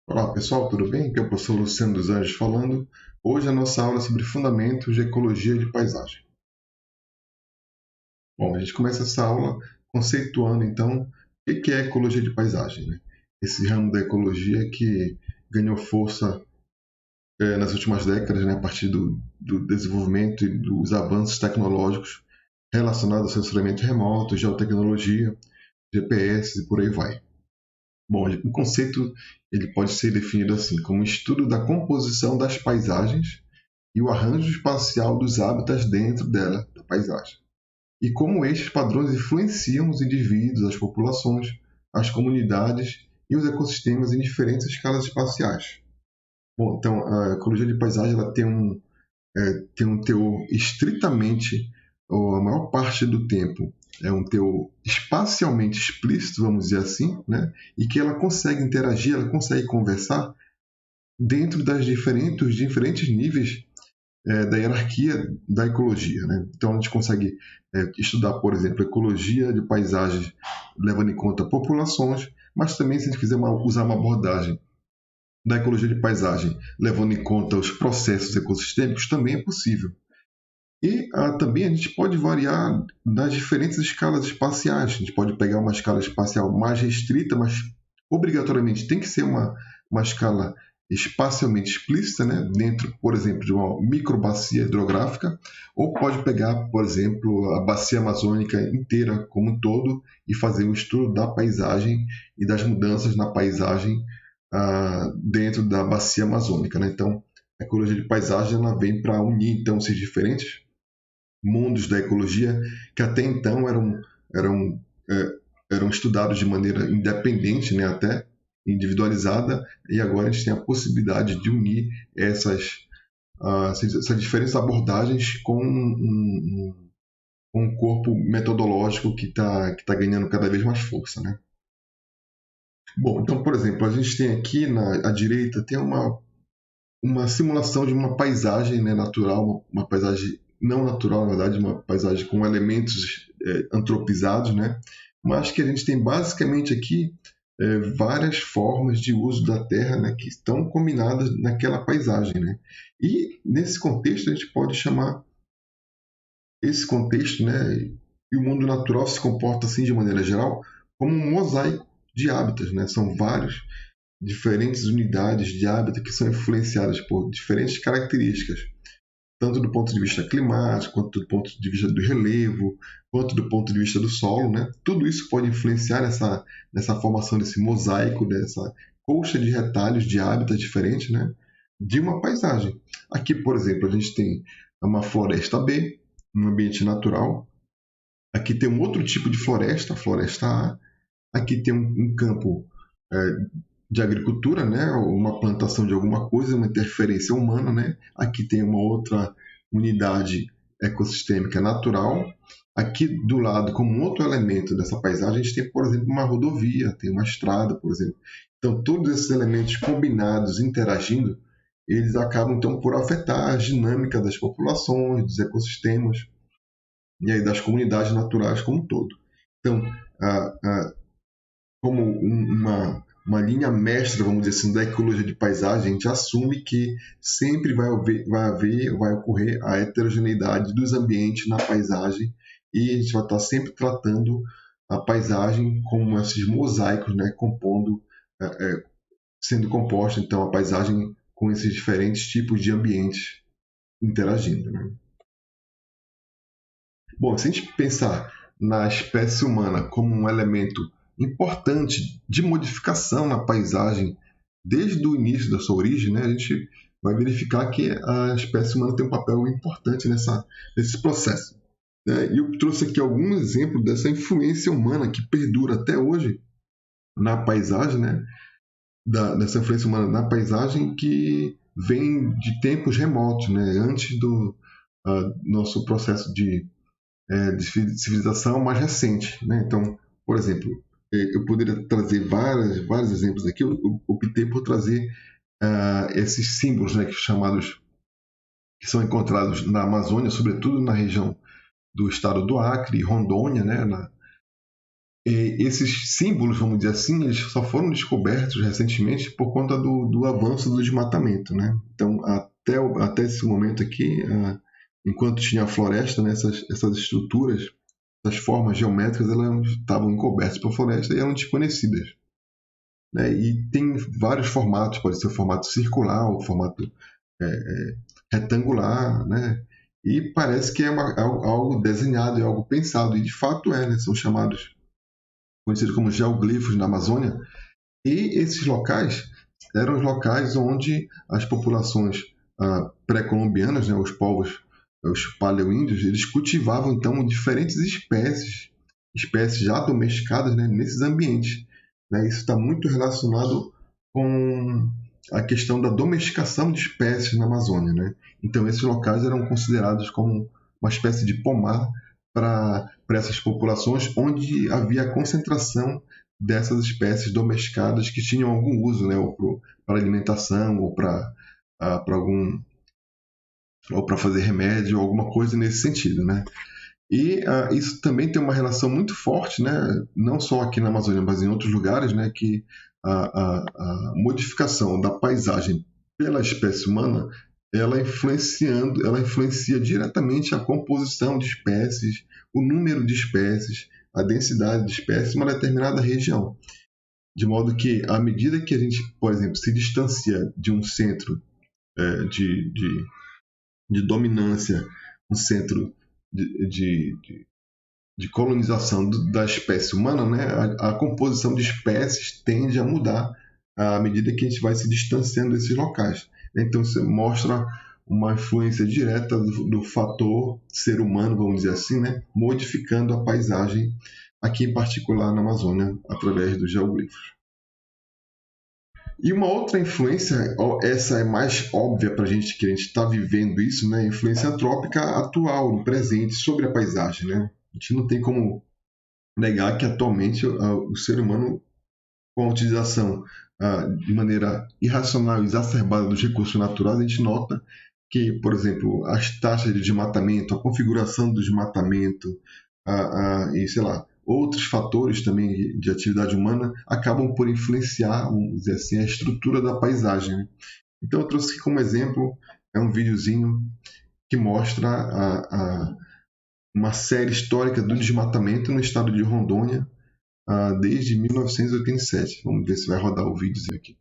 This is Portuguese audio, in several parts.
Olá pessoal, tudo bem? Aqui é o professor Luciano dos Anjos falando. Hoje a nossa aula é sobre fundamentos de ecologia de paisagem. Bom, a gente começa essa aula conceituando então o que é ecologia de paisagem, né? Esse ramo da ecologia que ganhou força nas últimas décadas, né, a partir do desenvolvimento e dos avanços tecnológicos relacionados ao sensoriamento remoto, geotecnologia, GPS e por aí vai. Bom, o conceito ele pode ser definido assim, como estudo da composição das paisagens e o arranjo espacial dos hábitats dentro dela, da paisagem, e como estes padrões influenciam os indivíduos, as populações, as comunidades e os ecossistemas em diferentes escalas espaciais. Bom, então a ecologia de paisagem ela tem um teor estritamente, ou a maior parte do tempo, é um teor espacialmente explícito, vamos dizer assim, né? E que ela consegue interagir, ela consegue conversar dentro dos diferentes níveis da hierarquia da ecologia. Né? Então, a gente consegue estudar, por exemplo, ecologia de paisagens levando em conta populações, mas também, se a gente quiser usar uma abordagem da ecologia de paisagem levando em conta os processos ecossistêmicos, também é possível. E também a gente pode variar nas diferentes escalas espaciais. A gente pode pegar uma escala espacial mais restrita, mas obrigatoriamente tem que ser uma escala espacialmente explícita, né? Dentro, por exemplo, de uma microbacia hidrográfica, ou pode pegar, por exemplo, a bacia amazônica inteira como um todo e fazer um estudo da paisagem e das mudanças na paisagem dentro da bacia amazônica. Né? Então, a ecologia de paisagem ela vem para unir então esses diferentes mundos da ecologia que até então eram, eram estudados de maneira independente, né, até individualizada, e agora a gente tem a possibilidade de unir essas diferentes abordagens com um corpo metodológico que tá ganhando cada vez mais força. Né? Bom, então, por exemplo, a gente tem aqui à direita tem uma simulação de uma paisagem, né, natural, uma paisagem não natural, na verdade, uma paisagem com elementos antropizados, né, mas que a gente tem basicamente aqui várias formas de uso da terra, né, que estão combinadas naquela paisagem. Né. E nesse contexto a gente pode chamar esse contexto, né, e o mundo natural se comporta assim de maneira geral como um mosaico de hábitats, né, são vários diferentes unidades de hábitat que são influenciadas por diferentes características, tanto do ponto de vista climático, quanto do ponto de vista do relevo, quanto do ponto de vista do solo. Né? Tudo isso pode influenciar nessa formação desse mosaico, dessa colcha de retalhos de hábitats diferentes, né? De uma paisagem. Aqui, por exemplo, a gente tem uma floresta B, um ambiente natural. Aqui tem um outro tipo de floresta, a floresta A. Aqui tem um campo de agricultura, né, uma plantação de alguma coisa, uma interferência humana, né. Aqui tem uma outra unidade ecossistêmica natural. Aqui do lado, como um outro elemento dessa paisagem, a gente tem, por exemplo, uma rodovia, tem uma estrada, por exemplo. Então, todos esses elementos combinados, interagindo, eles acabam, então, por afetar a dinâmica das populações, dos ecossistemas e aí das comunidades naturais como um todo. Então, como uma linha mestra, vamos dizer assim, da ecologia de paisagem, a gente assume que sempre vai ocorrer a heterogeneidade dos ambientes na paisagem e a gente vai estar sempre tratando a paisagem como esses mosaicos, né, sendo composta, então, a paisagem com esses diferentes tipos de ambientes interagindo. Né? Bom, se a gente pensar na espécie humana como um elemento importante de modificação na paisagem desde o início da sua origem, né, a gente vai verificar que a espécie humana tem um papel importante nesse processo. Né? E eu trouxe aqui alguns exemplos dessa influência humana que perdura até hoje na paisagem, né, dessa influência humana na paisagem que vem de tempos remotos, né, antes do nosso processo de civilização mais recente. Né? Então, por exemplo, eu poderia trazer vários exemplos aqui. Eu optei por trazer esses símbolos, né, que são encontrados na Amazônia, sobretudo na região do estado do Acre, Rondônia, né, esses símbolos, vamos dizer assim, eles só foram descobertos recentemente por conta do avanço do desmatamento, né? Então, até esse momento aqui, enquanto tinha a floresta, né, essas estruturas, essas formas geométricas, elas estavam encobertas pela floresta e eram desconhecidas, né? E tem vários formatos, pode ser o formato circular, o formato retangular, né? E parece que é algo desenhado, é algo pensado, e de fato né? São conhecidos como geoglifos na Amazônia, e esses locais eram os locais onde as populações pré-colombianas, né, os povos, os paleoíndios, eles cultivavam então diferentes espécies já domesticadas, né, nesses ambientes, né? Isso está muito relacionado com a questão da domesticação de espécies na Amazônia, né? Então esses locais eram considerados como uma espécie de pomar para essas populações onde havia a concentração dessas espécies domesticadas que tinham algum uso, né, ou para alimentação, ou para algum, ou para fazer remédio, ou alguma coisa nesse sentido, né? E isso também tem uma relação muito forte, né, não só aqui na Amazônia, mas em outros lugares, né, que a modificação da paisagem pela espécie humana, ela influencia diretamente a composição de espécies, o número de espécies, a densidade de espécies em uma determinada região. De modo que, à medida que a gente, por exemplo, se distancia de um centro de dominância, um centro de colonização da espécie humana, né, a composição de espécies tende a mudar à medida que a gente vai se distanciando desses locais. Então, isso mostra uma influência direta do fator ser humano, vamos dizer assim, né, modificando a paisagem, aqui em particular na Amazônia, através dos geoglifos. E uma outra influência, essa é mais óbvia para a gente que a gente está vivendo isso, né? A influência antrópica atual, no presente, sobre a paisagem, né? A gente não tem como negar que atualmente o ser humano, com a utilização de maneira irracional e exacerbada dos recursos naturais, a gente nota que, por exemplo, as taxas de desmatamento, a configuração do desmatamento, e sei lá, outros fatores também de atividade humana acabam por influenciar, vamos dizer assim, a estrutura da paisagem, né? Então eu trouxe aqui como exemplo um videozinho que mostra uma série histórica do desmatamento no estado de Rondônia desde 1987. Vamos ver se vai rodar o vídeo aqui.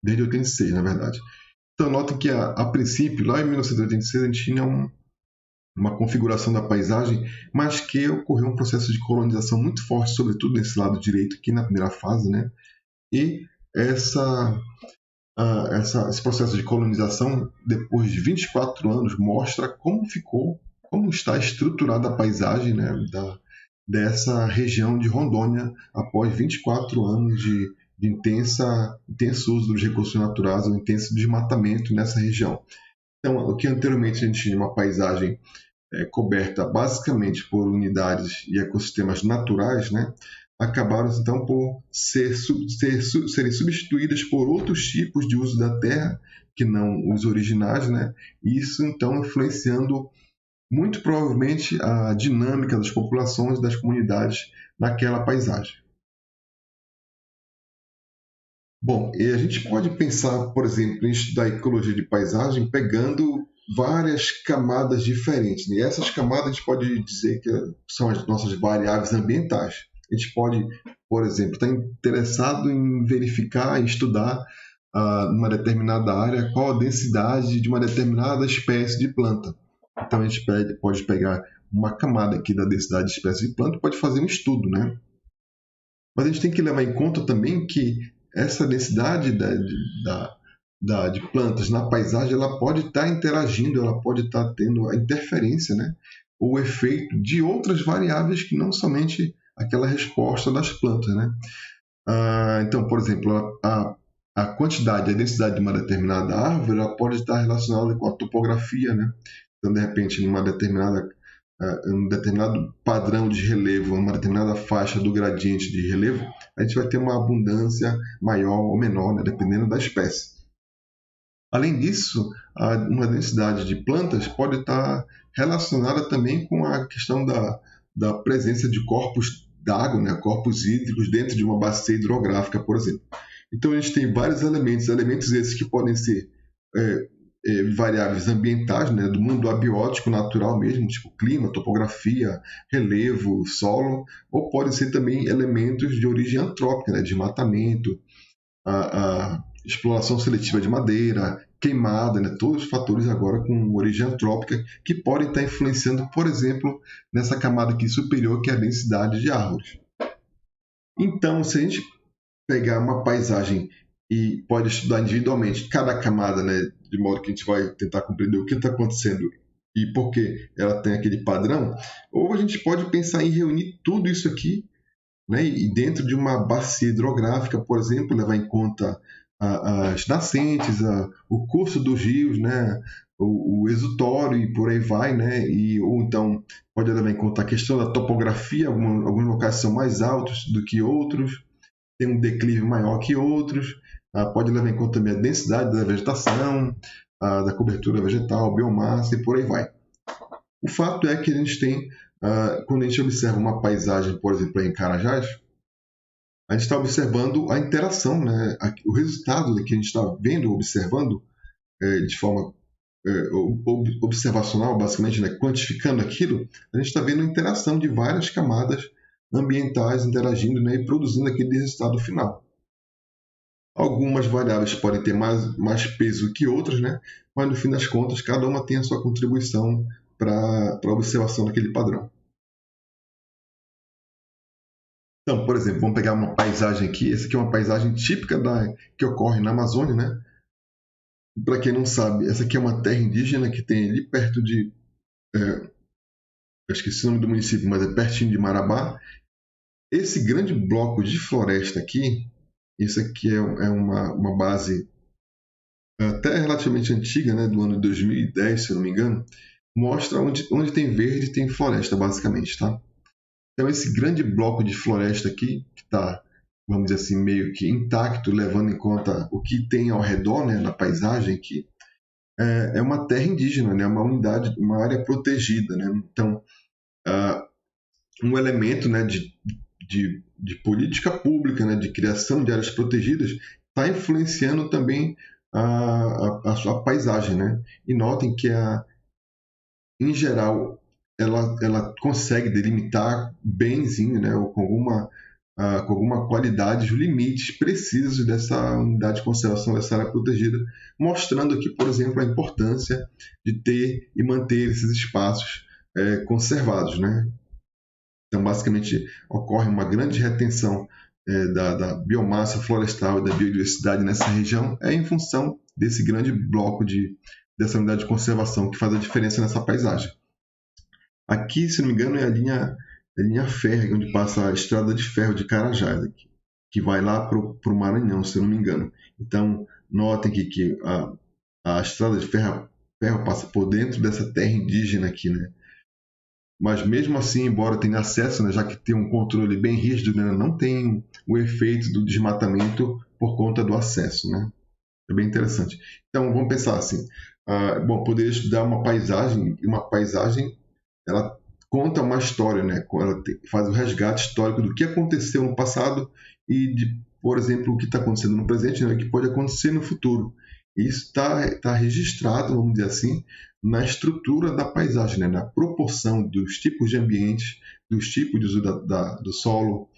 Desde 86, na verdade. Então notem que a princípio, lá em 1986, a gente tinha uma configuração da paisagem, mas que ocorreu um processo de colonização muito forte, sobretudo nesse lado direito, aqui na primeira fase, né? E esse processo de colonização, depois de 24 anos, mostra como está estruturada a paisagem, né, dessa região de Rondônia após 24 anos de intenso uso dos recursos naturais, um intenso desmatamento nessa região. Então, o que anteriormente a gente tinha uma paisagem coberta basicamente por unidades e ecossistemas naturais, né, acabaram então por serem substituídas por outros tipos de uso da terra que não os originais, né, e isso então influenciando muito provavelmente a dinâmica das populações, das comunidades naquela paisagem. Bom, e a gente pode pensar, por exemplo, em estudar ecologia de paisagem pegando várias camadas diferentes, né? E essas camadas a gente pode dizer que são as nossas variáveis ambientais. A gente pode, por exemplo, estar interessado em verificar, em estudar numa determinada área qual a densidade de uma determinada espécie de planta. Então a gente pode pegar uma camada aqui da densidade de espécie de planta e pode fazer um estudo, né? Mas a gente tem que levar em conta também que essa densidade de plantas na paisagem, ela pode estar interagindo, ela pode estar tendo a interferência, né? O efeito de outras variáveis que não somente aquela resposta das plantas, né? Então, por exemplo, a quantidade, a densidade de uma determinada árvore, ela pode estar relacionada com a topografia, né? Então, de repente, um determinado padrão de relevo, uma determinada faixa do gradiente de relevo, a gente vai ter uma abundância maior ou menor, né, dependendo da espécie. Além disso, uma densidade de plantas pode estar relacionada também com a questão da presença de corpos d'água, né, corpos hídricos dentro de uma bacia hidrográfica, por exemplo. Então a gente tem vários elementos esses que podem ser variáveis ambientais, né, do mundo abiótico natural mesmo, tipo clima, topografia, relevo, solo, ou podem ser também elementos de origem antrópica, né, desmatamento, a exploração seletiva de madeira, queimada, né, todos os fatores agora com origem antrópica que podem estar influenciando, por exemplo, nessa camada aqui superior, que é a densidade de árvores. Então, se a gente pegar uma paisagem e pode estudar individualmente cada camada, né, de modo que a gente vai tentar compreender o que está acontecendo e por que ela tem aquele padrão, ou a gente pode pensar em reunir tudo isso aqui, né, e dentro de uma bacia hidrográfica, por exemplo, levar em conta as nascentes, o curso dos rios, né, o exutório e por aí vai, né, ou então pode levar em conta a questão da topografia, alguns locais são mais altos do que outros, tem um declive maior que outros, pode levar em conta também a densidade da vegetação, da cobertura vegetal, biomassa e por aí vai. O fato é que a gente tem, quando a gente observa uma paisagem, por exemplo, em Carajás, a gente está observando a interação, né? O resultado que a gente está vendo, observando de forma observacional, basicamente, né? Quantificando aquilo, a gente está vendo a interação de várias camadas ambientais interagindo, né? E produzindo aquele resultado final. Algumas variáveis podem ter mais peso que outras, né? Mas no fim das contas, cada uma tem a sua contribuição para a observação daquele padrão. Então, por exemplo, vamos pegar uma paisagem aqui. Essa aqui é uma paisagem típica que ocorre na Amazônia, né? Para quem não sabe, essa aqui é uma terra indígena que tem ali perto de... eu esqueci o nome do município, mas é pertinho de Marabá. Esse grande bloco de floresta aqui, isso aqui é uma base até relativamente antiga, né, do ano 2010, se eu não me engano, mostra onde tem verde tem floresta, basicamente, tá? Então, esse grande bloco de floresta aqui, que está, vamos dizer assim, meio que intacto, levando em conta o que tem ao redor, né, na paisagem aqui, é uma terra indígena, né, uma área protegida, né? Então, um elemento, né, de política pública, né, de criação de áreas protegidas, está influenciando também a sua paisagem, né? E notem que, em geral, ela consegue delimitar benzinho, né, ou com alguma qualidade, os limites precisos dessa unidade de conservação dessa área protegida, mostrando aqui, por exemplo, a importância de ter e manter esses espaços conservados, né? Então, basicamente, ocorre uma grande retenção da biomassa florestal e da biodiversidade nessa região em função desse grande bloco dessa unidade de conservação que faz a diferença nessa paisagem. Aqui, se não me engano, é a linha férrea, onde passa a estrada de ferro de Carajás, aqui, que vai lá para o Maranhão, se não me engano. Então, notem que a estrada de ferro passa por dentro dessa terra indígena aqui, né? Mas mesmo assim, embora tenha acesso, né, já que tem um controle bem rígido, né, não tem o efeito do desmatamento por conta do acesso, né? É bem interessante. Então, vamos pensar assim. Bom, poderia estudar uma paisagem, e uma paisagem ela conta uma história, né? Ela faz o resgate histórico do que aconteceu no passado e por exemplo, o que está acontecendo no presente, né? O que pode acontecer no futuro. E isso está registrado, vamos dizer assim, na estrutura da paisagem, né? Na proporção dos tipos de ambientes, dos tipos de uso do solo,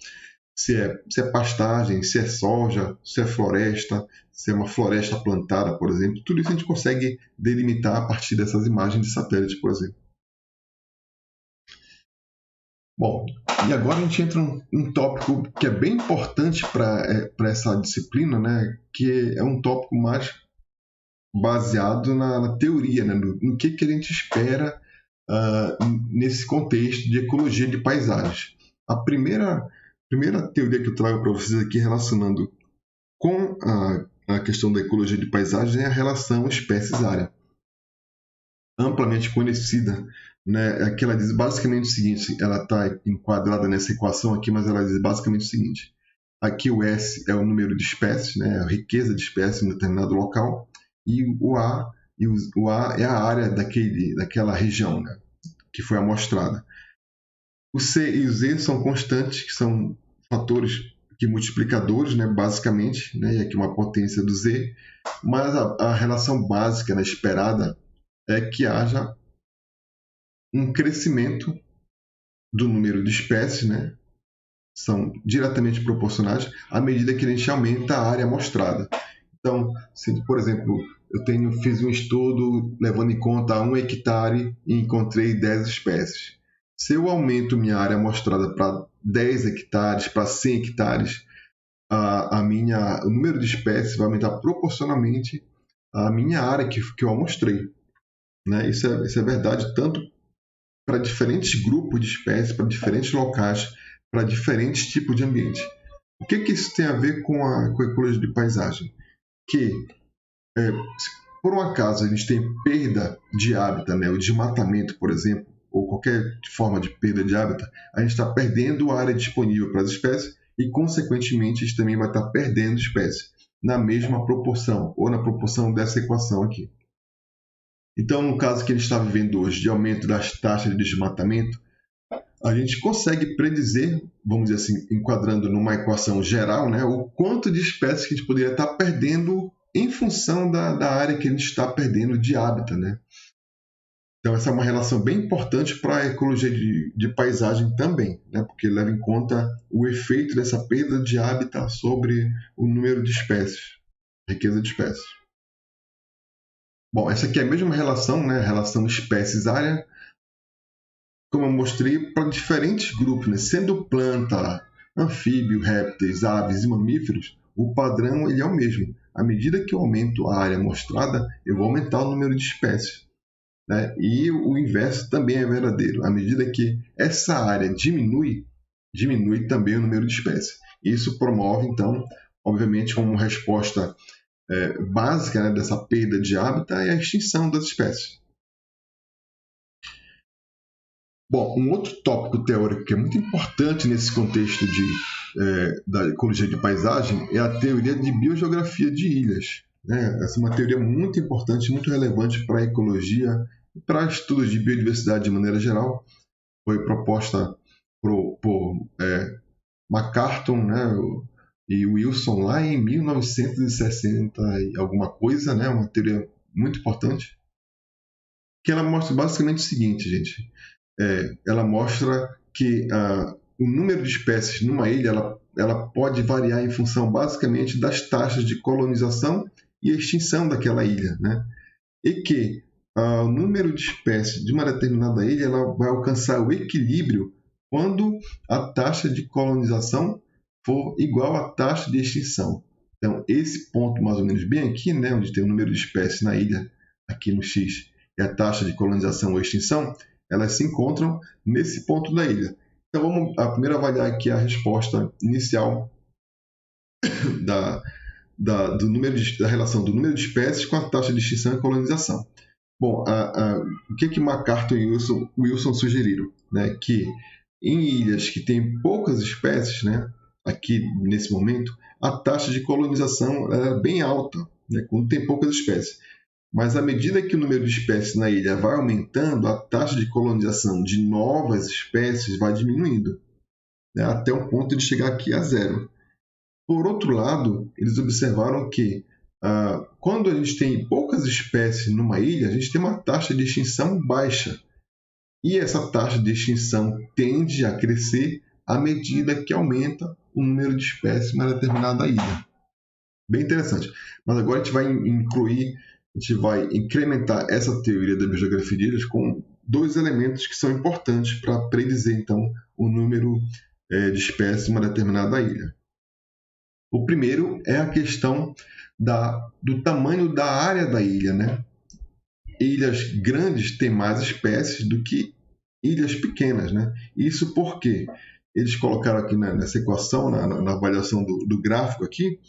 se é pastagem, se é soja, se é floresta, se é uma floresta plantada, por exemplo. Tudo isso a gente consegue delimitar a partir dessas imagens de satélite, por exemplo. Bom, e agora a gente entra um tópico que é bem importante para essa disciplina, né? Que é um tópico mais baseado na teoria, né? No que a gente espera nesse contexto de ecologia de paisagens. A primeira teoria que eu trago para vocês aqui relacionando com a questão da ecologia de paisagens é a relação espécies-área, amplamente conhecida, né? Que ela diz basicamente o seguinte, ela está enquadrada nessa equação aqui, mas ela diz basicamente o seguinte: aqui o S é o número de espécies, né? A riqueza de espécies em determinado local, e o A é a área daquela região, né? Que foi amostrada. O C e o Z são constantes, que são fatores que multiplicadores, né, basicamente, né, e aqui uma potência do Z, mas a relação básica, né, esperada é que haja um crescimento do número de espécies, né, são diretamente proporcionais à medida que a gente aumenta a área amostrada. Então, se, por exemplo, fiz um estudo levando em conta 1 hectare e encontrei 10 espécies. Se eu aumento minha área amostrada para 10 hectares, para 100 hectares, o número de espécies vai aumentar proporcionalmente à minha área que eu amostrei. Né? Isso é verdade tanto para diferentes grupos de espécies, para diferentes locais, para diferentes tipos de ambiente. O que isso tem a ver com a ecologia de paisagem? Que, se por um acaso a gente tem perda de hábitat, né, o desmatamento, por exemplo, ou qualquer forma de perda de hábitat, a gente está perdendo a área disponível para as espécies e, consequentemente, a gente também vai estar perdendo espécies na mesma proporção, ou na proporção dessa equação aqui. Então, no caso que a gente está vivendo hoje, de aumento das taxas de desmatamento, a gente consegue predizer, vamos dizer assim, enquadrando numa equação geral, né, o quanto de espécies que a gente poderia estar perdendo em função da área que a gente está perdendo de hábitat. Né? Então, essa é uma relação bem importante para a ecologia de paisagem também, né, porque leva em conta o efeito dessa perda de hábitat sobre o número de espécies, riqueza de espécies. Bom, essa aqui é a mesma relação, né, a relação espécies-área, como eu mostrei, para diferentes grupos, né? Sendo planta, anfíbio, répteis, aves e mamíferos, o padrão ele é o mesmo. À medida que eu aumento a área mostrada, eu vou aumentar o número de espécies. Né? E o inverso também é verdadeiro. À medida que essa área diminui também o número de espécies. Isso promove, então, obviamente, como resposta básica, né, dessa perda de hábitat é a extinção das espécies. Bom, um outro tópico teórico que é muito importante nesse contexto da ecologia de paisagem é a teoria de biogeografia de ilhas. Né? Essa é uma teoria muito importante, muito relevante para a ecologia e para estudos de biodiversidade de maneira geral. Foi proposta por McCartan, né, e Wilson lá em 1960 e alguma coisa, né, uma teoria muito importante, que ela mostra basicamente o seguinte, gente. Ela mostra que o número de espécies numa ilha ela pode variar em função basicamente das taxas de colonização e extinção daquela ilha, né? E que o número de espécies de uma determinada ilha ela vai alcançar o equilíbrio quando a taxa de colonização for igual à taxa de extinção. Então, esse ponto mais ou menos bem aqui, né, onde tem o número de espécies na ilha, aqui no X, e a taxa de colonização ou extinção, elas se encontram nesse ponto da ilha. Então, vamos primeiro avaliar aqui a resposta inicial da relação do número de espécies com a taxa de extinção e colonização. Bom, o que McCartan e Wilson sugeriram? Né? Que em ilhas que têm poucas espécies, né, aqui nesse momento, a taxa de colonização é bem alta, né, quando tem poucas espécies. Mas à medida que o número de espécies na ilha vai aumentando, a taxa de colonização de novas espécies vai diminuindo, né, até o ponto de chegar aqui a zero. Por outro lado, eles observaram que quando a gente tem poucas espécies numa ilha, a gente tem uma taxa de extinção baixa. E essa taxa de extinção tende a crescer à medida que aumenta o número de espécies em uma determinada ilha. Bem interessante. Mas agora a gente vai incrementar essa teoria da biogeografia de ilhas com dois elementos que são importantes para predizer, então, o número de espécies em uma determinada ilha. O primeiro é a questão do tamanho da área da ilha. Né? Ilhas grandes têm mais espécies do que ilhas pequenas. Né? Isso porque eles colocaram aqui nessa equação, na avaliação do gráfico aqui,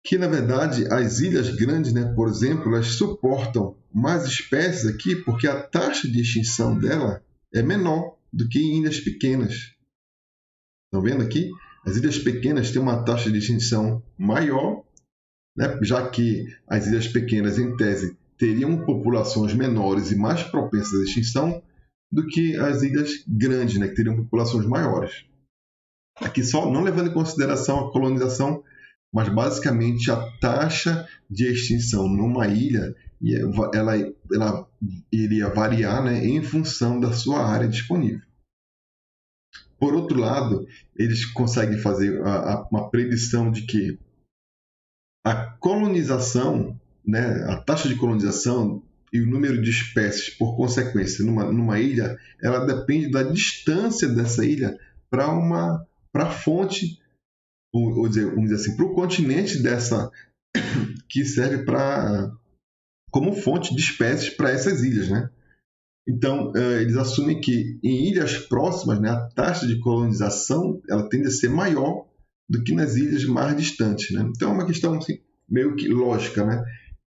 que, na verdade, as ilhas grandes, né, por exemplo, elas suportam mais espécies aqui porque a taxa de extinção dela é menor do que em ilhas pequenas. Estão vendo aqui? As ilhas pequenas têm uma taxa de extinção maior, né, já que as ilhas pequenas, em tese, teriam populações menores e mais propensas à extinção, do que as ilhas grandes, né, que teriam populações maiores. Aqui só não levando em consideração a colonização, mas basicamente a taxa de extinção numa ilha, ela iria variar, né, em função da sua área disponível. Por outro lado, eles conseguem fazer uma predição de que a colonização, né, a taxa de colonização e o número de espécies, por consequência, numa ilha, ela depende da distância dessa ilha para a fonte, vamos dizer assim, para o continente dessa, que serve como fonte de espécies para essas ilhas, né? Então, eles assumem que em ilhas próximas, né, a taxa de colonização ela tende a ser maior do que nas ilhas mais distantes, né? Então, é uma questão assim, meio que lógica, né?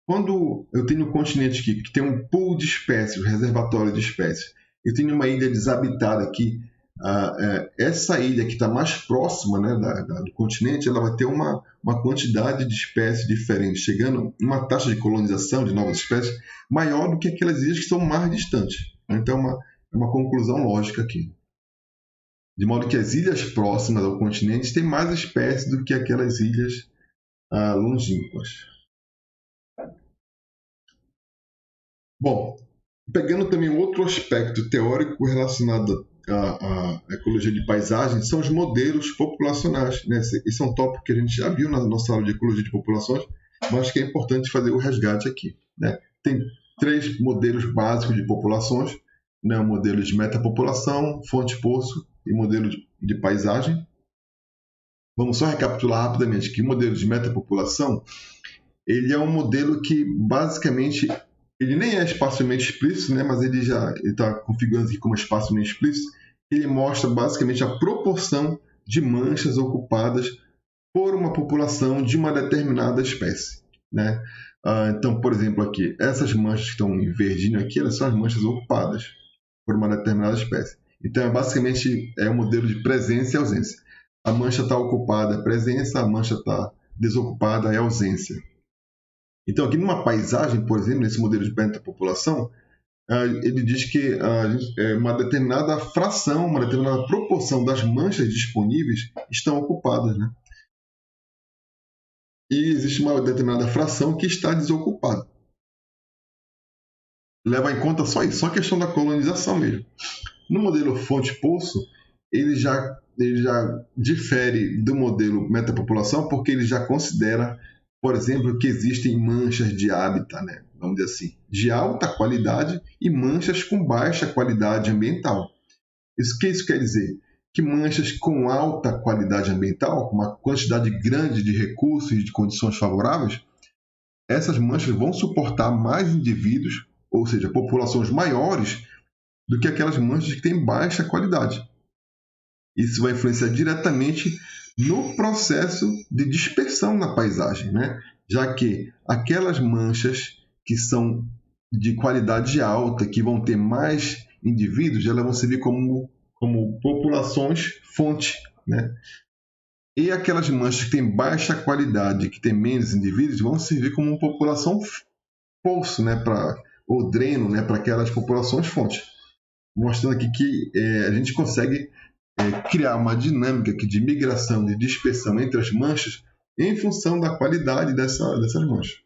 Quando eu tenho um continente aqui que tem um pool de espécies, um reservatório de espécies, eu tenho uma ilha desabitada aqui, essa ilha que está mais próxima, né, do continente, ela vai ter uma quantidade de espécies diferentes, chegando a uma taxa de colonização de novas espécies maior do que aquelas ilhas que são mais distantes. Então, é uma conclusão lógica aqui. De modo que as ilhas próximas ao continente têm mais espécies do que aquelas ilhas longínquas. Bom, pegando também outro aspecto teórico relacionado à ecologia de paisagem, são os modelos populacionais, né? Esse é um tópico que a gente já viu na nossa aula de ecologia de populações, mas que é importante fazer o resgate aqui, né? Tem 3 modelos básicos de populações, né? O modelo de metapopulação, fonte-poço e modelo de paisagem. Vamos só recapitular rapidamente que o modelo de metapopulação ele é um modelo que basicamente ele nem é espacialmente explícito, né, mas ele está configurando aqui como espacialmente explícito. Ele mostra basicamente a proporção de manchas ocupadas por uma população de uma determinada espécie, né? Então, por exemplo, aqui, essas manchas que estão em verdinho aqui, elas são as manchas ocupadas por uma determinada espécie. Então, basicamente, é um modelo de presença e ausência. A mancha está ocupada é presença, a mancha está desocupada é ausência. Então, aqui numa paisagem, por exemplo, nesse modelo de metapopulação, ele diz que uma determinada fração, uma determinada proporção das manchas disponíveis estão ocupadas, né? E existe uma determinada fração que está desocupada. Leva em conta só isso, só a questão da colonização mesmo. No modelo fonte-poço, ele já difere do modelo metapopulação porque ele já considera, por exemplo, que existem manchas de hábitat, né? Vamos dizer assim, de alta qualidade e manchas com baixa qualidade ambiental. O que isso quer dizer? Que manchas com alta qualidade ambiental, com uma quantidade grande de recursos e de condições favoráveis, essas manchas vão suportar mais indivíduos, ou seja, populações maiores, do que aquelas manchas que têm baixa qualidade. Isso vai influenciar diretamente no processo de dispersão na paisagem, né? Já que aquelas manchas que são de qualidade alta, que vão ter mais indivíduos, elas vão servir como populações fonte, né? E aquelas manchas que têm baixa qualidade, que têm menos indivíduos, vão servir como uma população poço, né? Ou dreno, né? Para aquelas populações fonte. Mostrando aqui que a gente consegue criar uma dinâmica de migração, de dispersão entre as manchas em função da qualidade dessas manchas.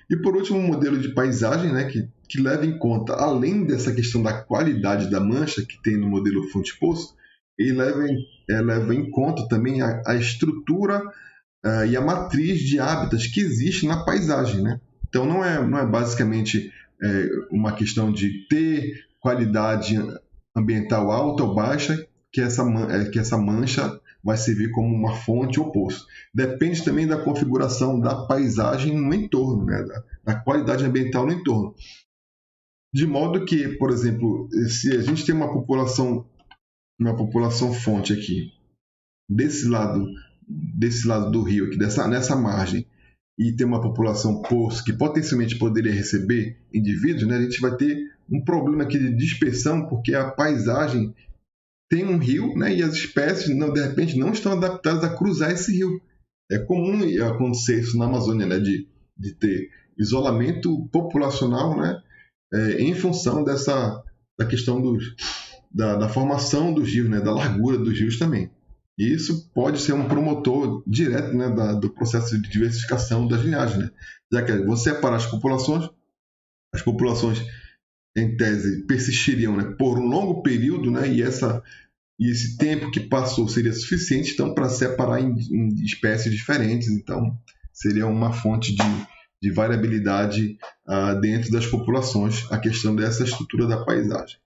E por último, um modelo de paisagem, né, que leva em conta, além dessa questão da qualidade da mancha que tem no modelo fonte-poço, ele leva em conta também a estrutura e a matriz de hábitats que existe na paisagem, né? Então não é basicamente uma questão de ter qualidade ambiental alta ou baixa que essa mancha vai servir como uma fonte ou poço. Depende também da configuração da paisagem no entorno, né? Da qualidade ambiental no entorno. De modo que, por exemplo, se a gente tem uma população fonte aqui, desse lado do rio, aqui nessa margem, e tem uma população poço que potencialmente poderia receber indivíduos, né? A gente vai ter um problema aqui de dispersão, porque a paisagem tem um rio, né, e as espécies, de repente, não estão adaptadas a cruzar esse rio. É comum acontecer isso na Amazônia, né, de ter isolamento populacional, né, em função dessa da questão da formação dos rios, né, da largura dos rios também. E isso pode ser um promotor direto, né, do processo de diversificação das linhagens, né? Já que você separar as populações em tese persistiriam, né, por um longo período, né, e esse tempo que passou seria suficiente então para separar em espécies diferentes. Então seria uma fonte de variabilidade dentro das populações a questão dessa estrutura da paisagem.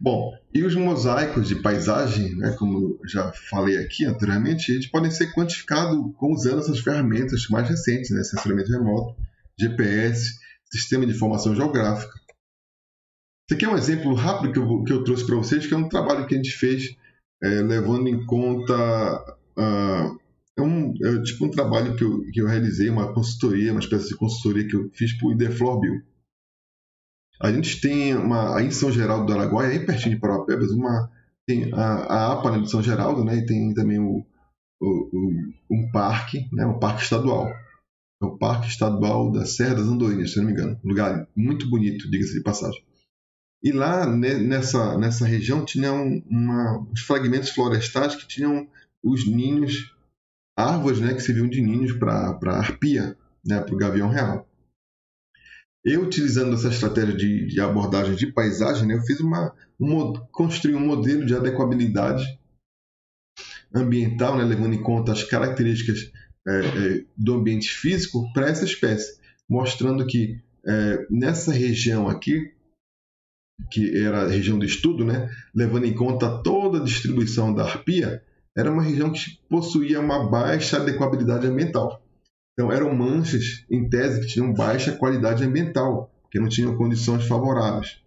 Bom, e os mosaicos de paisagem, né, como eu já falei aqui anteriormente, eles podem ser quantificados usando essas ferramentas mais recentes, né, sensoriamento remoto, GPS, sistema de informação geográfica. Esse aqui é um exemplo rápido que eu trouxe para vocês, que é um trabalho que a gente fez levando em conta... é tipo um trabalho que eu realizei, uma consultoria, uma espécie de consultoria que eu fiz para o Ideflor Bio. A gente tem aí em São Geraldo do Araguaia, aí pertinho de Parauapebas, tem a APA, né, de São Geraldo, né, e tem também um parque, né, um parque estadual. É o Parque Estadual da Serra das Andorinhas, se não me engano. Um lugar muito bonito, diga-se de passagem. E lá, nessa região, tinha uns fragmentos florestais que tinham os ninhos, árvores, né, que serviam de ninhos para arpia, né, para o gavião real. Eu, utilizando essa estratégia de abordagem de paisagem, né, eu fiz construí um modelo de adequabilidade ambiental, né, levando em conta as características do ambiente físico para essa espécie, mostrando que nessa região aqui, que era a região de estudo, né, levando em conta toda a distribuição da arpia, era uma região que possuía uma baixa adequabilidade ambiental. Então, eram manchas, em tese, que tinham baixa qualidade ambiental, porque não tinham condições favoráveis.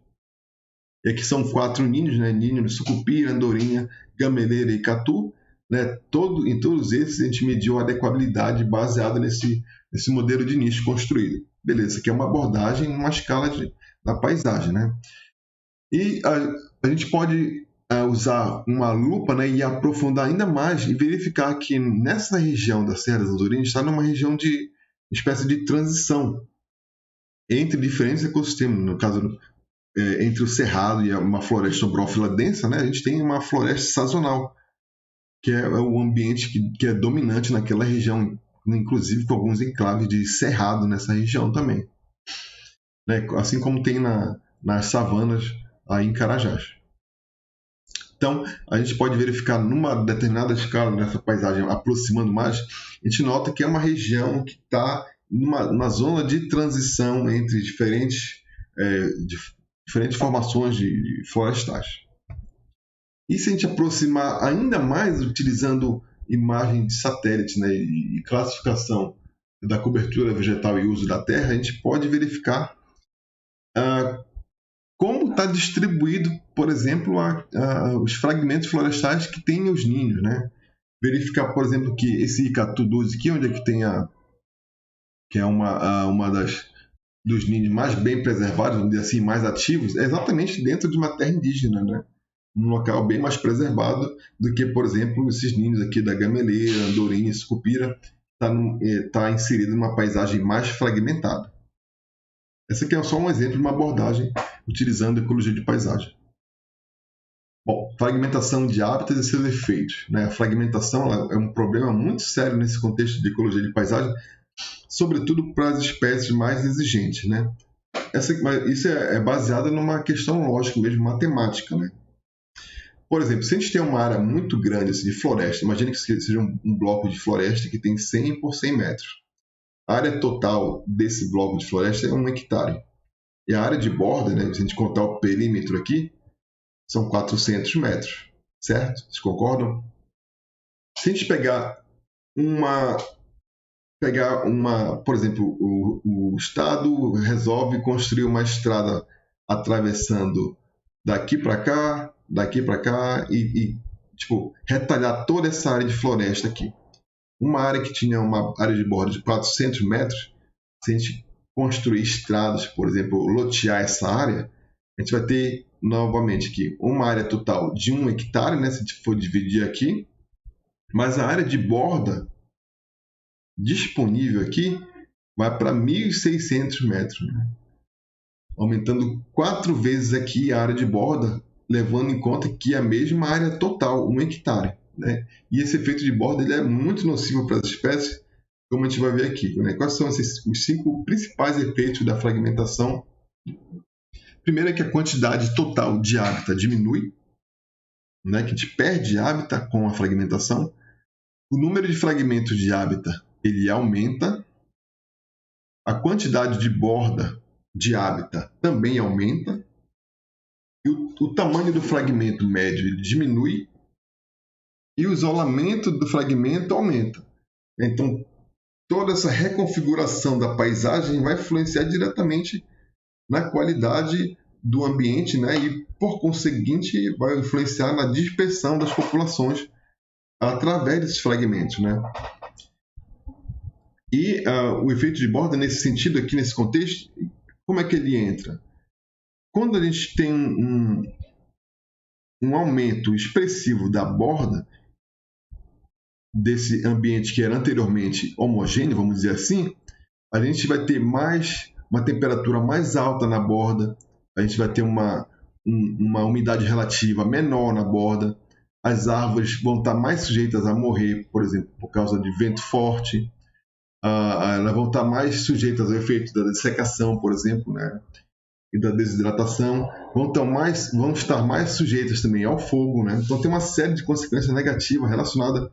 E aqui são 4 ninhos, né? Ninho de sucupira, andorinha, gameleira e catu. Né? Em todos esses, a gente mediu a adequabilidade baseada nesse modelo de nicho construído. Beleza, isso aqui é uma abordagem numa escala da paisagem. Né? E a gente pode usar uma lupa, né, e aprofundar ainda mais e verificar que nessa região da Serra das Andorinhas está numa região de espécie de transição entre diferentes ecossistemas. No caso, entre o cerrado e uma floresta ombrófila densa, né, a gente tem uma floresta sazonal, que é o ambiente que é dominante naquela região, inclusive com alguns enclaves de cerrado nessa região também. Né, assim como tem nas savanas aí em Carajás. Então, a gente pode verificar numa determinada escala, nessa paisagem aproximando mais, a gente nota que é uma região que está numa zona de transição entre diferentes formações de florestais. E se a gente aproximar ainda mais utilizando imagem de satélite, né, e classificação da cobertura vegetal e uso da terra, a gente pode verificar como está distribuído, por exemplo, os fragmentos florestais que têm os ninhos, né? Verificar, por exemplo, que esse Icatu 12 aqui, onde é que tem que é uma dos ninhos mais bem preservados, vamos dizer assim, mais ativos, é exatamente dentro de uma terra indígena, né? Um local bem mais preservado do que, por exemplo, esses ninhos aqui da gameleira, andorinha e sucupira, está inserido numa paisagem mais fragmentada. Esse aqui é só um exemplo de uma abordagem utilizando a ecologia de paisagem. Bom, fragmentação de hábitats e seus efeitos. Né? A fragmentação é um problema muito sério nesse contexto de ecologia de paisagem, sobretudo para as espécies mais exigentes. Né? Isso é baseado numa questão lógica mesmo, matemática. Né? Por exemplo, se a gente tem uma área muito grande assim, de floresta, imagine que seja um bloco de floresta que tem 100 por 100 metros. A área total desse bloco de floresta é 1 hectare. E a área de borda, né, se a gente contar o perímetro aqui, são 400 metros, certo? Vocês concordam? Se a gente pegar por exemplo, o Estado resolve construir uma estrada atravessando daqui para cá e tipo, retalhar toda essa área de floresta aqui. Uma área que tinha uma área de borda de 400 metros, se a gente construir estradas, por exemplo, lotear essa área, a gente vai ter novamente aqui uma área total de 1 hectare, né, se a gente for dividir aqui, mas a área de borda disponível aqui vai para 1.600 metros, né? Aumentando 4 vezes aqui a área de borda, levando em conta que a mesma área total, 1 hectare. Né? E esse efeito de borda ele é muito nocivo para as espécies, como a gente vai ver aqui. Né? Quais são os 5 principais efeitos da fragmentação? Primeiro é que a quantidade total de hábitat diminui, né? Que a gente perde hábitat com a fragmentação. O número de fragmentos de hábitat ele aumenta. A quantidade de borda de hábitat também aumenta. E o tamanho do fragmento médio ele diminui. E o isolamento do fragmento aumenta. Então, toda essa reconfiguração da paisagem vai influenciar diretamente na qualidade do ambiente, né? E, por conseguinte, vai influenciar na dispersão das populações através desses fragmentos. Né? E o efeito de borda, nesse sentido, aqui nesse contexto, como é que ele entra? Quando a gente tem um aumento expressivo da borda, desse ambiente que era anteriormente homogêneo, vamos dizer assim, a gente vai ter uma temperatura mais alta na borda, a gente vai ter uma umidade relativa menor na borda, as árvores vão estar mais sujeitas a morrer, por exemplo, por causa de vento forte, elas vão estar mais sujeitas ao efeito da dessecação, por exemplo, né? E da desidratação, vão estar mais sujeitas também ao fogo. Né? Então tem uma série de consequências negativas relacionadas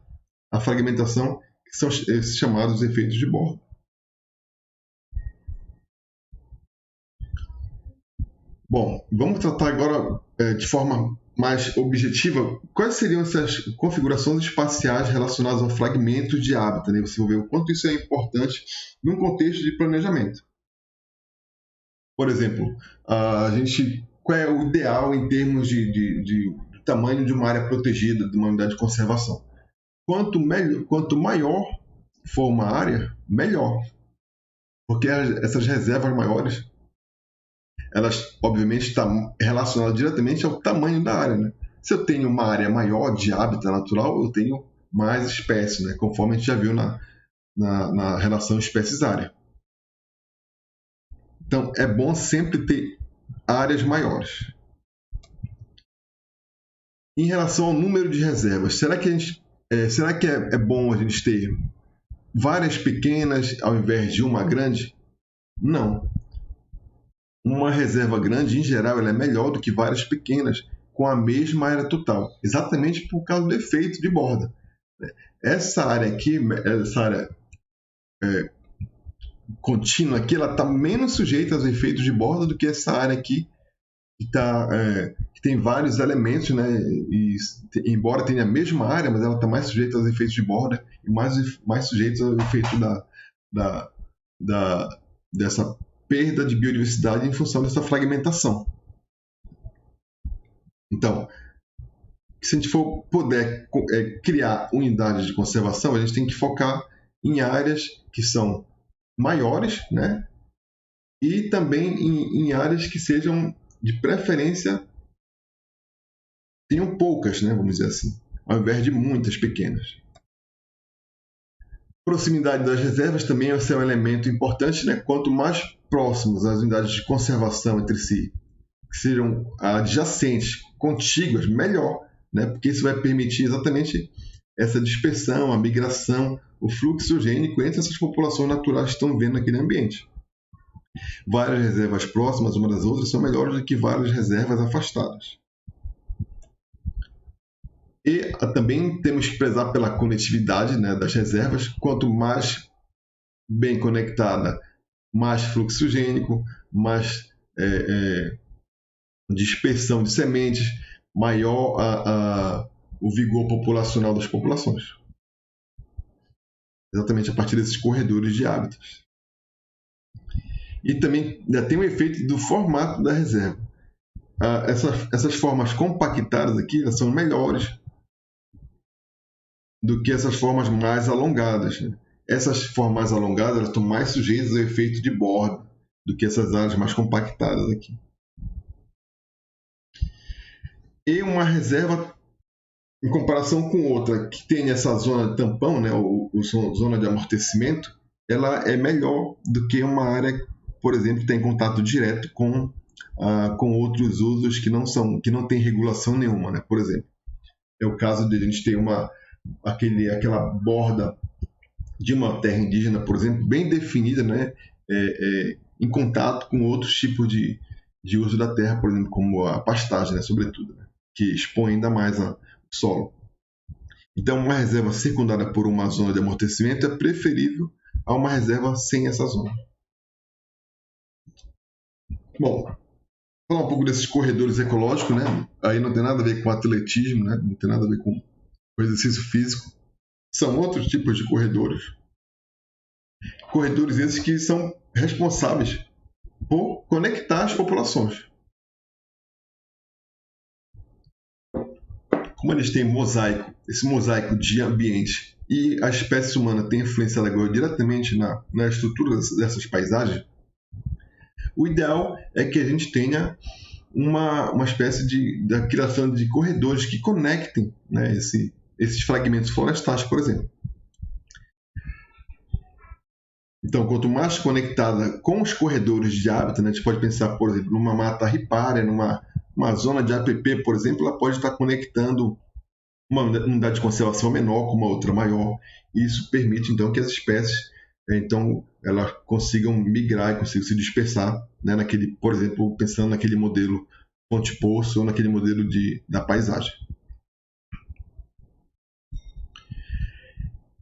à fragmentação, que são esses chamados efeitos de borda. Bom, vamos tratar agora de forma mais objetiva quais seriam essas configurações espaciais relacionadas ao fragmento de hábitat. Né? Você vai ver o quanto isso é importante num contexto de planejamento. Por exemplo, qual é o ideal em termos de tamanho de uma área protegida, de uma unidade de conservação? Quanto maior for uma área, melhor. Porque essas reservas maiores, elas obviamente estão relacionadas diretamente ao tamanho da área. Né? Se eu tenho uma área maior de hábitat natural, eu tenho mais espécies, né? Conforme a gente já viu na relação espécies-área. Então, é bom sempre ter áreas maiores. Em relação ao número de reservas, será que é bom a gente ter várias pequenas ao invés de uma grande? Não. Uma reserva grande, em geral, ela é melhor do que várias pequenas com a mesma área total, exatamente por causa do efeito de borda. Essa área aqui, essa área contínua aqui, ela está menos sujeita aos efeitos de borda do que essa área aqui que tem vários elementos, né? E, embora tenha a mesma área, mas ela está mais sujeita aos efeitos de borda e mais sujeita ao efeito dessa perda de biodiversidade em função dessa fragmentação. Então, se a gente for puder criar unidades de conservação, a gente tem que focar em áreas que são maiores, né? E também em áreas que sejam, de preferência, tenham poucas, né? Vamos dizer assim, ao invés de muitas pequenas. Proximidade das reservas também é um elemento importante, né? Quanto mais próximos as unidades de conservação entre si, que sejam adjacentes, contíguas, melhor, né? Porque isso vai permitir exatamente essa dispersão, a migração, o fluxo gênico entre essas populações naturais que estão vivendo naquele ambiente. Várias reservas próximas umas das outras são melhores do que várias reservas afastadas. E também temos que prezar pela conectividade, né, das reservas. Quanto mais bem conectada, mais fluxo gênico, mais dispersão de sementes, maior o vigor populacional das populações. Exatamente a partir desses corredores de hábitats. E também ainda tem o efeito do formato da reserva. Essas formas compactadas aqui elas são melhores do que essas formas mais alongadas. Né? Essas formas mais alongadas elas estão mais sujeitas ao efeito de borda do que essas áreas mais compactadas aqui. E uma reserva, em comparação com outra que tem essa zona de tampão, né, ou zona de amortecimento, ela é melhor do que uma área, por exemplo, que tem contato direto com outros usos que não tem regulação nenhuma, né? Por exemplo, é o caso de a gente ter aquela borda de uma terra indígena, por exemplo, bem definida, né? Em contato com outros tipos de uso da terra, por exemplo, como a pastagem, né? Sobretudo, né? Que expõe ainda mais o solo. Então, uma reserva circundada por uma zona de amortecimento é preferível a uma reserva sem essa zona. Bom, falar um pouco desses corredores ecológicos, né? Aí não tem nada a ver com atletismo, né? Não tem nada a ver com exercício físico. São outros tipos de corredores. Corredores esses que são responsáveis por conectar as populações. Como eles têm esse mosaico de ambiente, e a espécie humana tem influenciado agora diretamente na estrutura dessas paisagens, o ideal é que a gente tenha uma espécie da criação de corredores que conectem, né, esses fragmentos florestais, por exemplo. Então, quanto mais conectada com os corredores de hábitat, né, a gente pode pensar, por exemplo, numa mata ripária, numa zona de APP, por exemplo, ela pode estar conectando uma unidade de conservação menor com uma outra maior. E isso permite, então, que as espécies elas consigam migrar e consigam se dispersar, né, por exemplo, pensando naquele modelo fonte-poço ou naquele modelo da paisagem.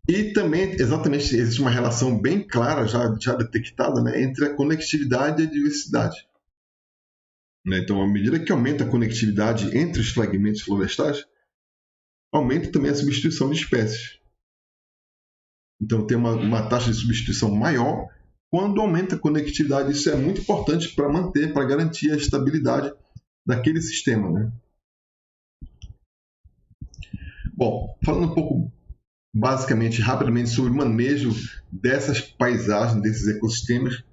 E também, exatamente, existe uma relação bem clara, já detectada, né, entre a conectividade e a diversidade. Então, à medida que aumenta a conectividade entre os fragmentos florestais, aumenta também a substituição de espécies. Então, tem uma taxa de substituição maior quando aumenta a conectividade. Isso é muito importante para garantir a estabilidade daquele sistema, né? Bom, falando um pouco, basicamente, rapidamente, sobre o manejo dessas paisagens, desses ecossistemas,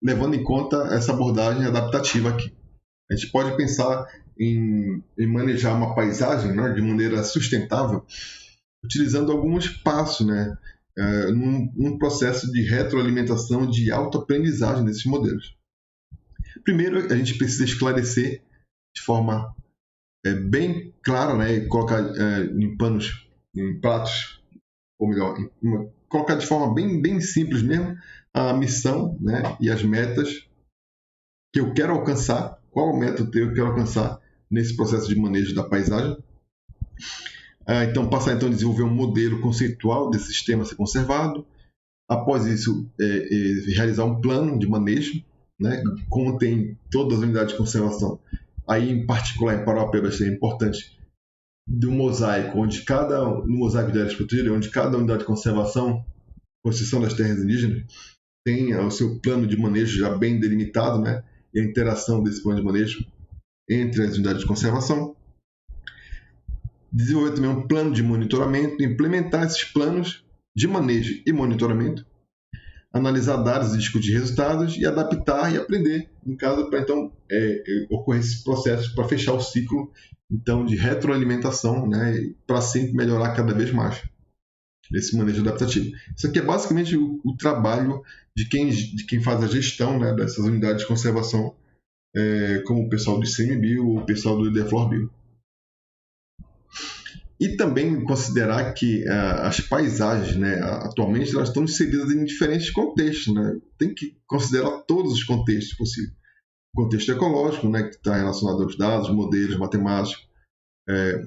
levando em conta essa abordagem adaptativa aqui. A gente pode pensar em manejar uma paisagem, né, de maneira sustentável, utilizando alguns passos, né, num processo de retroalimentação, de autoaprendizagem desses modelos. Primeiro, a gente precisa esclarecer de forma bem clara, né, e colocar em pratos, ou melhor, colocar de forma bem simples mesmo a missão, né, e as metas que eu quero alcançar, qual meta eu quero alcançar nesse processo de manejo da paisagem. Então, passar a desenvolver um modelo conceitual desse sistema a ser conservado. Após isso, realizar um plano de manejo, né, contém todas as unidades de conservação. Aí, em particular, em Parauapebas, vai ser importante do mosaico, no mosaico de áreas protegidas, onde cada unidade de conservação, com exceção das terras indígenas, tem o seu plano de manejo já bem delimitado, né, e a interação desse plano de manejo entre as unidades de conservação. Desenvolver também um plano de monitoramento, implementar esses planos de manejo e monitoramento, analisar dados e discutir resultados e adaptar e aprender em caso para ocorrer esse processo para fechar o ciclo de retroalimentação, né, para sempre melhorar cada vez mais esse manejo adaptativo. Isso aqui é basicamente o trabalho de quem faz a gestão, né, dessas unidades de conservação, como o pessoal do ICMBio ou o pessoal do IDFLORBio. E também considerar que as paisagens, né, atualmente, elas estão inseridas em diferentes contextos, né? Tem que considerar todos os contextos possíveis. O contexto ecológico, né, que está relacionado aos dados, modelos matemáticos,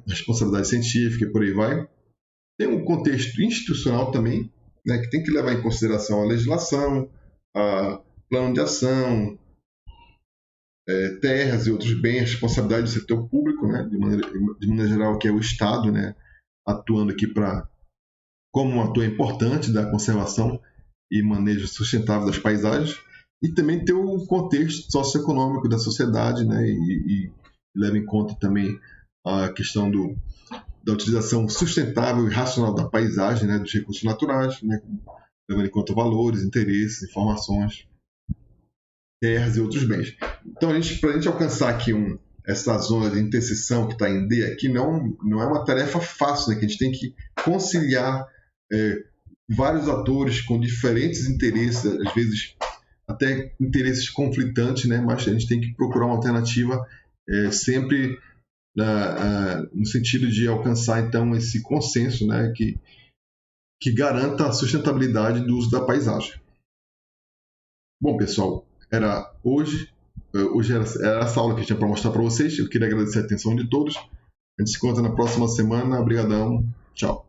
responsabilidade científica e por aí vai. Tem um contexto institucional também, né, que tem que levar em consideração a legislação, a plano de ação, terras e outros bens, responsabilidade do setor público, né, de maneira geral, que é o Estado, né, atuando aqui como um ator importante da conservação e manejo sustentável das paisagens, e também ter o contexto socioeconômico da sociedade, né, e leva em conta também a questão da utilização sustentável e racional da paisagem, né, dos recursos naturais, né, levando em conta valores, interesses, informações, terras e outros bens. Então, para a gente alcançar aqui essa zona de interseção que está em D aqui, não é uma tarefa fácil, né? Que a gente tem que conciliar vários atores com diferentes interesses, às vezes até interesses conflitantes, né? Mas a gente tem que procurar uma alternativa sempre no sentido de alcançar então esse consenso, né? Que garanta a sustentabilidade do uso da paisagem. Bom, pessoal, hoje era essa aula que eu tinha para mostrar para vocês. Eu queria agradecer a atenção de todos. A gente se encontra na próxima semana. Obrigadão. Tchau.